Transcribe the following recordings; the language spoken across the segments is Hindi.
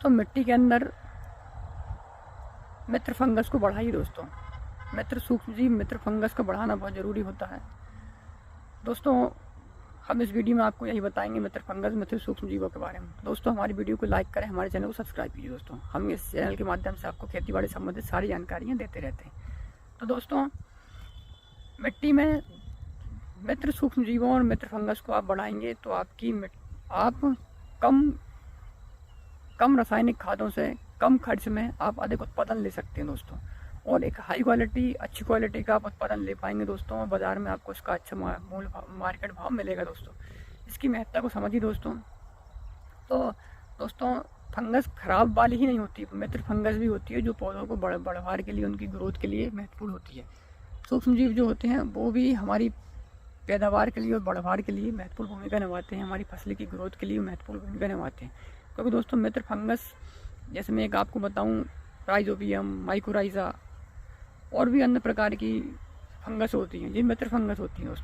दोस्तों मिट्टी के अंदर मित्र फंगस को बढ़ाइए दोस्तों। मित्र सूक्ष्म जीव मित्र फंगस को बढ़ाना बहुत ज़रूरी होता है दोस्तों। हम इस वीडियो में आपको यही बताएंगे मित्र फंगस मित्र सूक्ष्म जीवों के बारे में। दोस्तों हमारी वीडियो को लाइक करें, हमारे चैनल को सब्सक्राइब कीजिए दोस्तों। हम इस चैनल के माध्यम से आपको खेती बाड़ी संबंधित सारी जानकारियाँ देते रहते हैं। तो दोस्तों मिट्टी में मित्र सूक्ष्म जीवों और मित्र फंगस को आप बढ़ाएंगे तो आप कम रासायनिक खादों से कम खर्च में आप अधिक उत्पादन ले सकते हैं दोस्तों, और एक हाई क्वालिटी अच्छी क्वालिटी का आप उत्पादन ले पाएंगे दोस्तों। और बाज़ार में आपको इसका अच्छा मार्केट भाव मिलेगा दोस्तों। इसकी महत्ता को समझिए दोस्तों। तो दोस्तों फंगस खराब वाली ही नहीं होती, मित्र फंगस भी होती है जो पौधों को बढ़वार के लिए उनकी ग्रोथ के लिए महत्वपूर्ण होती है। सूक्ष्म जीव जो होते हैं वो भी हमारी पैदावार के लिए और बढ़वार के लिए महत्वपूर्ण भूमिका निभाते हैं, हमारी फसल की ग्रोथ के लिए महत्वपूर्ण भूमिका निभाते हैं। क्योंकि दोस्तों मित्र फंगस जैसे मैं एक आपको बताऊं, राइजोबियम, माइकोराइजा और भी अन्य प्रकार की फंगस होती हैं, ये मित्र फंगस होती हैं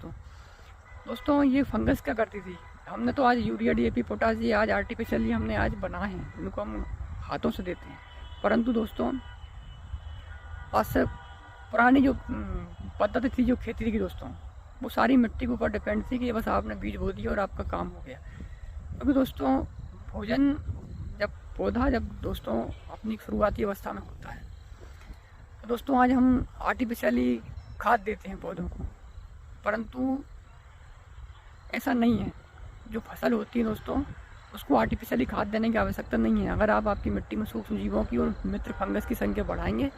दोस्तों। ये फंगस क्या करती थी, हमने तो आज यूरिया DAP पोटाश ये आज आर्टिफिशियली हमने आज बनाए हैं, इनको हम हाथों से देते हैं। परंतु दोस्तों आज से पुरानी जो पद्धति थी जो खेती की दोस्तों, वो सारी मिट्टी के ऊपर डिपेंड थी कि बस आपने बीज बो दिया और आपका काम हो गया। क्योंकि दोस्तों भोजन जब दोस्तों अपनी शुरुआती अवस्था में होता है तो दोस्तों आज हम आर्टिफिशियली खाद देते हैं पौधों को, परंतु ऐसा नहीं है। जो फसल होती है दोस्तों उसको आर्टिफिशियली खाद देने की आवश्यकता नहीं है। अगर आप आपकी मिट्टी में सूक्ष्म जीवों की और मित्र फंगस की संख्या बढ़ाएंगे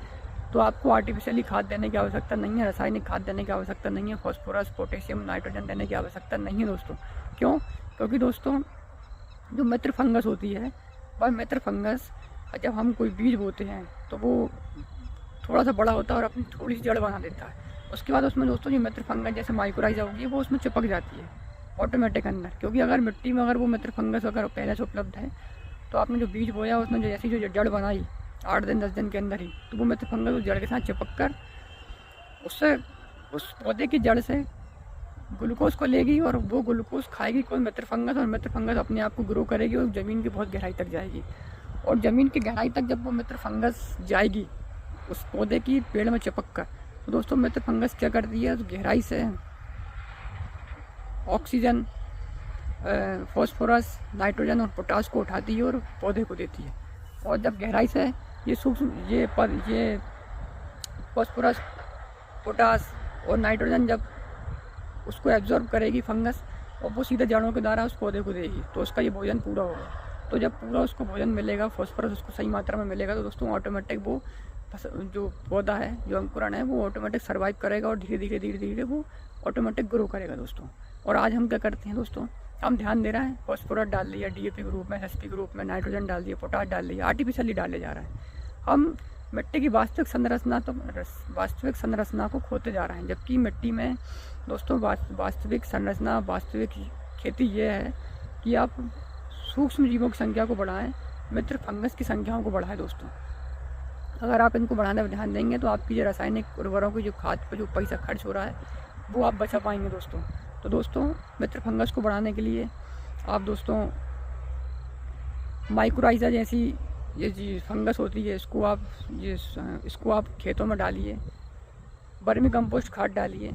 तो आपको आर्टिफिशियली खाद देने की आवश्यकता नहीं है, रासायनिक खाद देने की आवश्यकता नहीं है, फॉस्फोरस, पोटेशियम, नाइट्रोजन देने की आवश्यकता नहीं है दोस्तों। क्यों? क्योंकि दोस्तों जो मित्र फंगस होती है वह मित्र फंगस जब हम कोई बीज बोते हैं तो वो थोड़ा सा बड़ा होता है और अपनी थोड़ी सी जड़ बना देता है। उसके बाद उसमें दोस्तों जो मित्र फंगस जैसे माइकोराइजा होगी वो उसमें चिपक जाती है ऑटोमेटिक अंदर। क्योंकि अगर मिट्टी में अगर वो मित्र फंगस अगर पहले से उपलब्ध है तो आपने जो बीज बोया उसमें जो जैसी जो जड़ बनाई 8 दिन 10 दिन के अंदर ही, तो वो मित्र फंगस उस जड़ के साथ चिपक कर उससे उस पौधे की जड़ से ग्लूकोज को लेगी और वो ग्लूकोज खाएगी कोई मित्र फंगस, और मित्र फंगस अपने आप को ग्रो करेगी और ज़मीन की बहुत गहराई तक जाएगी। और ज़मीन की गहराई तक जब वो मित्र फंगस जाएगी उस पौधे की पेड़ में चिपक कर, तो दोस्तों मित्र फंगस क्या करती है, उस गहराई से ऑक्सीजन, फॉस्फोरस, नाइट्रोजन और पोटाश को उठाती है और पौधे को देती है। और जब गहराई से ये फॉस्फोरस, पोटाश और नाइट्रोजन जब उसको एब्जॉर्ब करेगी फंगस और वो सीधे जड़ों के द्वारा उस पौधे को देगी, तो उसका ये भोजन पूरा होगा। तो जब पूरा उसको भोजन मिलेगा, फॉस्फोरस उसको सही मात्रा में मिलेगा, तो दोस्तों ऑटोमेटिक वो जो पौधा है, जो अंकुरण है, वो ऑटोमेटिक सर्वाइव करेगा और धीरे धीरे वो ऑटोमेटिक ग्रो करेगा दोस्तों। और आज हम क्या करते हैं दोस्तों, हम ध्यान दे रहे हैं, फॉस्फोरस डाल दिया DAP के रूप में, SP के रूप में, नाइट्रोजन डाल दिया, पोटाश डाल दिया, आर्टिफिशियली डाले जा रहा है। हम मिट्टी की वास्तविक संरचना को खोते जा रहे हैं। जबकि मिट्टी में दोस्तों वास्तविक संरचना, वास्तविक खेती ये है कि आप सूक्ष्म जीवों की संख्या को बढ़ाएं, मित्र फंगस की संख्याओं को बढ़ाएं दोस्तों। अगर आप इनको बढ़ाने पर ध्यान देंगे तो आपकी जो रासायनिक उर्वरकों की जो खाद पर जो पैसा खर्च हो रहा है वो आप बचा पाएंगे दोस्तों। तो दोस्तों मित्र फंगस को बढ़ाने के लिए आप दोस्तों माइकोराइजा जैसी ये जी फंगस होती है इसको आप खेतों में डालिए, वर्मी कंपोस्ट खाद डालिए,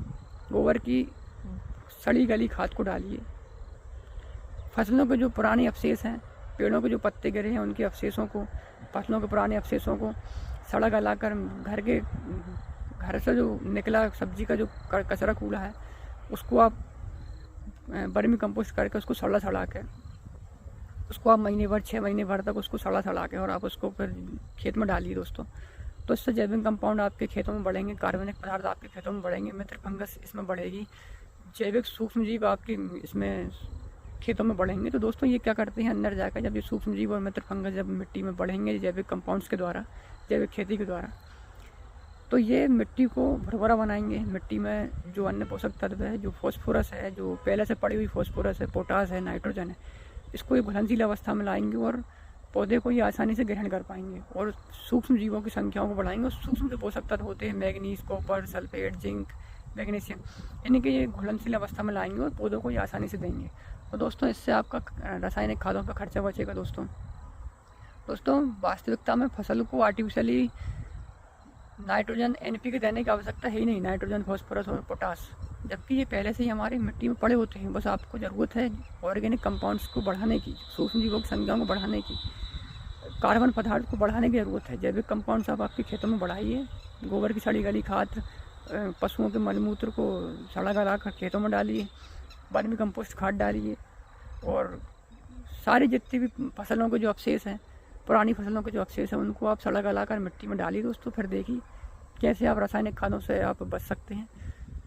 गोबर की सड़ी गली खाद को डालिए, फसलों के जो पुराने अवशेष हैं, पेड़ों के जो पत्ते गिरे हैं उनके अवशेषों को, फसलों के पुराने अवशेषों को सड़ा गलाकर घर से जो निकला सब्जी का जो कचरा कूड़ा है उसको आप वर्मी कंपोस्ट करके उसको सड़ा के उसको आप महीने भर 6 महीने भर तक उसको सड़ा के और आप उसको फिर खेत में डालिए दोस्तों। तो इससे जैविक कंपाउंड आपके खेतों में बढ़ेंगे, कार्बनिक पदार्थ आपके खेतों में बढ़ेंगे, मित्र फंगस इसमें बढ़ेगी, जैविक सूक्ष्म जीव आपकी इसमें खेतों में बढ़ेंगे। तो दोस्तों ये क्या करते हैं, अंदर जाकर जब ये सूक्ष्म जीव और मित्र फंगस जब मिट्टी में बढ़ेंगे जैविक कंपाउंड्स के द्वारा, जैविक खेती के द्वारा, तो ये मिट्टी को भुरभुरा बनाएंगे। मिट्टी में जो अन्य पोषक तत्व है, जो फॉस्फोरस है, जो पहले से पड़ी हुई फॉस्फोरस है, पोटाश है, नाइट्रोजन है, इसको ये घुलनशील अवस्था में लाएंगे और पौधे को ये आसानी से ग्रहण कर पाएंगे और सूक्ष्म जीवों की संख्याओं को बढ़ाएंगे। और सूक्ष्म जो पोषक तत्व होते हैं manganese, copper, sulphate, zinc, magnesium, इनके ये घुलनशील अवस्था में लाएंगे और पौधों को ये आसानी से देंगे। तो दोस्तों इससे आपका रासायनिक खादों का खर्चा बचेगा दोस्तों। दोस्तों वास्तविकता में फसल को आर्टिफिशियली नाइट्रोजन NPK देने की आवश्यकता है ही नहीं, नाइट्रोजन, फॉस्फोरस और पोटास, जबकि ये पहले से ही हमारी मिट्टी में पड़े होते हैं। बस आपको ज़रूरत है ऑर्गेनिक कंपाउंड्स को बढ़ाने की, सूक्ष्म जीवों की संख्या को बढ़ाने की, कार्बन पदार्थ को बढ़ाने की ज़रूरत है। जैविक कंपाउंड्स आप आपके खेतों में बढ़ाइए, गोबर की सड़ी गली खाद, पशुओं के मलमूत्र को सड़ा गला कर खेतों में डालिए, वर्मी कंपोस्ट खाद डालिए, और सारी जितनी भी फसलों के जो अवशेष हैं, पुरानी फसलों के जो अवशेष हैं, उनको आप सड़ा गला कर मिट्टी में डालिए दोस्तों। फिर देखिए कैसे आप रासायनिक खादों से आप बच सकते हैं।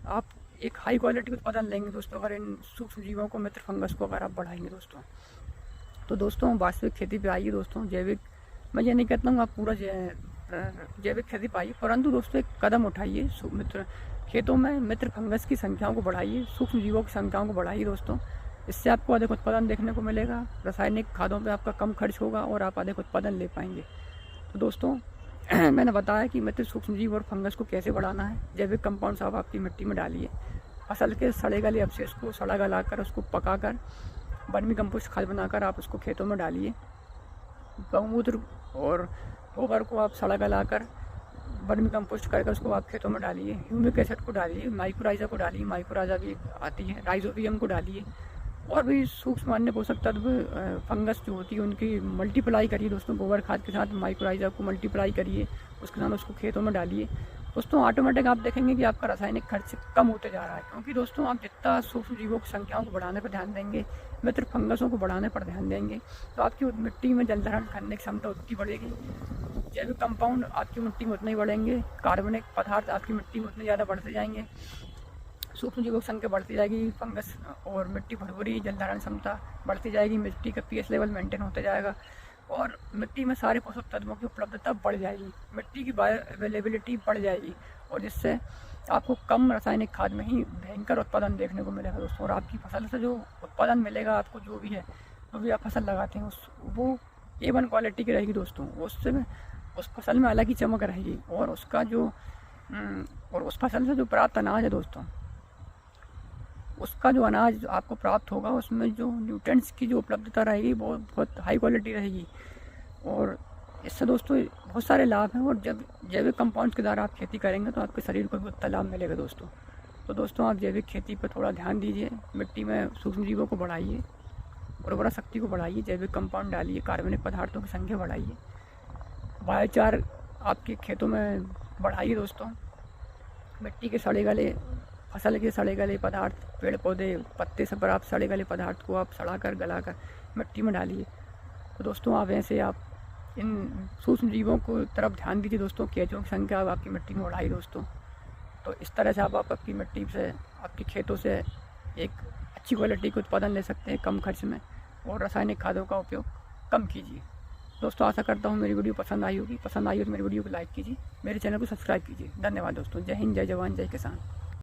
आप एक हाई क्वालिटी उत्पादन लेंगे दोस्तों अगर इन सूक्ष्म जीवों को, मित्र फंगस को अगर आप बढ़ाएंगे दोस्तों। तो दोस्तों वास्तविक खेती पे आइए दोस्तों। जैविक, मैं ये नहीं कहता हूँ आप पूरा जैविक खेती पे आइए, परंतु दोस्तों एक कदम उठाइए, मित्र खेतों में मित्र फंगस की संख्याओं को बढ़ाइए, सूक्ष्म जीवों की संख्याओं को बढ़ाइए दोस्तों। इससे आपको अधिक उत्पादन देखने को मिलेगा, रासायनिक खादों पे आपका कम खर्च होगा और आप अधिक उत्पादन ले पाएंगे। तो दोस्तों मैंने बताया कि मित्र सूक्ष्मजीव और फंगस को कैसे बढ़ाना है। जैविक कंपाउंड्स आप आपकी मिट्टी में डालिए, फसल के सड़े गले अवशेष को सड़ा गला कर उसको पकाकर वर्मी कंपोस्ट खाद बनाकर आप उसको खेतों में डालिए। गौमूत्र और गोबर को आप सड़ा गला कर वर्मी कंपोस्ट करके उसको आप खेतों में डालिए। ह्यूमिक एसिड को डालिए, माइक्रोराइजा को डालिए, माइक्रोराइजा भी आती है, राइजोबियम को डालिए, और भी सूक्ष्म अन्य पोषक तत्व फंगस जो होती है उनकी मल्टीप्लाई करिए दोस्तों। गोबर खाद के साथ माइक्रोराइजा को मल्टीप्लाई करिए, उसके साथ उसको खेतों में डालिए दोस्तों। ऑटोमेटिक आप देखेंगे कि आपका रासायनिक खर्च कम होते जा रहा है, क्योंकि दोस्तों आप जितना सूक्ष्म जीवों की संख्याओं को बढ़ाने पर ध्यान देंगे, मित्र फंगसों को बढ़ाने पर ध्यान देंगे, तो आपकी मिट्टी में जल धारण करने की क्षमता उतनी बढ़ेगी। जैविक कंपाउंड आपकी मिट्टी में उतने ही बढ़ेंगे, कार्बनिक पदार्थ आपकी मिट्टी में उतने ज़्यादा बढ़ते जाएंगे, सूक्ष्म जीवों की संख्या बढ़ती जाएगी, फंगस और मिट्टी भुरभुरी जल धारण क्षमता बढ़ती जाएगी, मिट्टी का pH लेवल मेंटेन होते जाएगा, और मिट्टी में सारे पोषक तत्वों की उपलब्धता बढ़ जाएगी, मिट्टी की बायो अवेलेबिलिटी बढ़ जाएगी, और जिससे आपको कम रासायनिक खाद में ही भयंकर उत्पादन देखने को मिलेगा दोस्तों। और आपकी फसल से जो उत्पादन मिलेगा आपको, जो भी है, जो भी आप फसल लगाते हैं वो A1 क्वालिटी की रहेगी दोस्तों। उससे उस फसल में अलग ही चमक रहेगी, और उसका जो और उस फसल से जो प्राप्त अनाज है दोस्तों, उसका जो अनाज आपको प्राप्त होगा उसमें जो न्यूट्रिएंट्स की जो उपलब्धता रहेगी वो बहुत हाई क्वालिटी रहेगी। और इससे दोस्तों बहुत सारे लाभ हैं, और जब जैविक कंपाउंड्स के द्वारा आप खेती करेंगे तो आपके शरीर को भी उतना लाभ मिलेगा दोस्तों। तो दोस्तों आप जैविक खेती पर थोड़ा ध्यान दीजिए, मिट्टी में सूक्ष्म जीवों को बढ़ाइए, उर्वरा शक्ति को बढ़ाइए, जैविक कंपाउंड डालिए, कार्बनिक पदार्थों की संख्या बढ़ाइए, बायोचार आपके खेतों में बढ़ाइए दोस्तों। मिट्टी के सड़े गले, फसल के सड़े गले पदार्थ, पेड़ पौधे पत्ते से पर आप सड़े गले पदार्थ को आप सड़ा कर गला कर मिट्टी में डालिए। तो दोस्तों आप ऐसे आप इन सूक्ष्म जीवों को तरफ ध्यान दीजिए दोस्तों, केंचुओं की संख्या आपकी मिट्टी में बढ़ाई दोस्तों। तो इस तरह से आप आपकी मिट्टी से, आपके खेतों से एक अच्छी क्वालिटी का उत्पादन ले सकते हैं कम खर्च में, और रासायनिक खादों का उपयोग कम कीजिए दोस्तों। आशा करता हूँ मेरी वीडियो पसंद आई होगी। पसंद आई हो तो मेरी वीडियो को लाइक कीजिए, मेरे चैनल को सब्सक्राइब कीजिए। धन्यवाद दोस्तों। जय हिंद, जय जवान, जय किसान।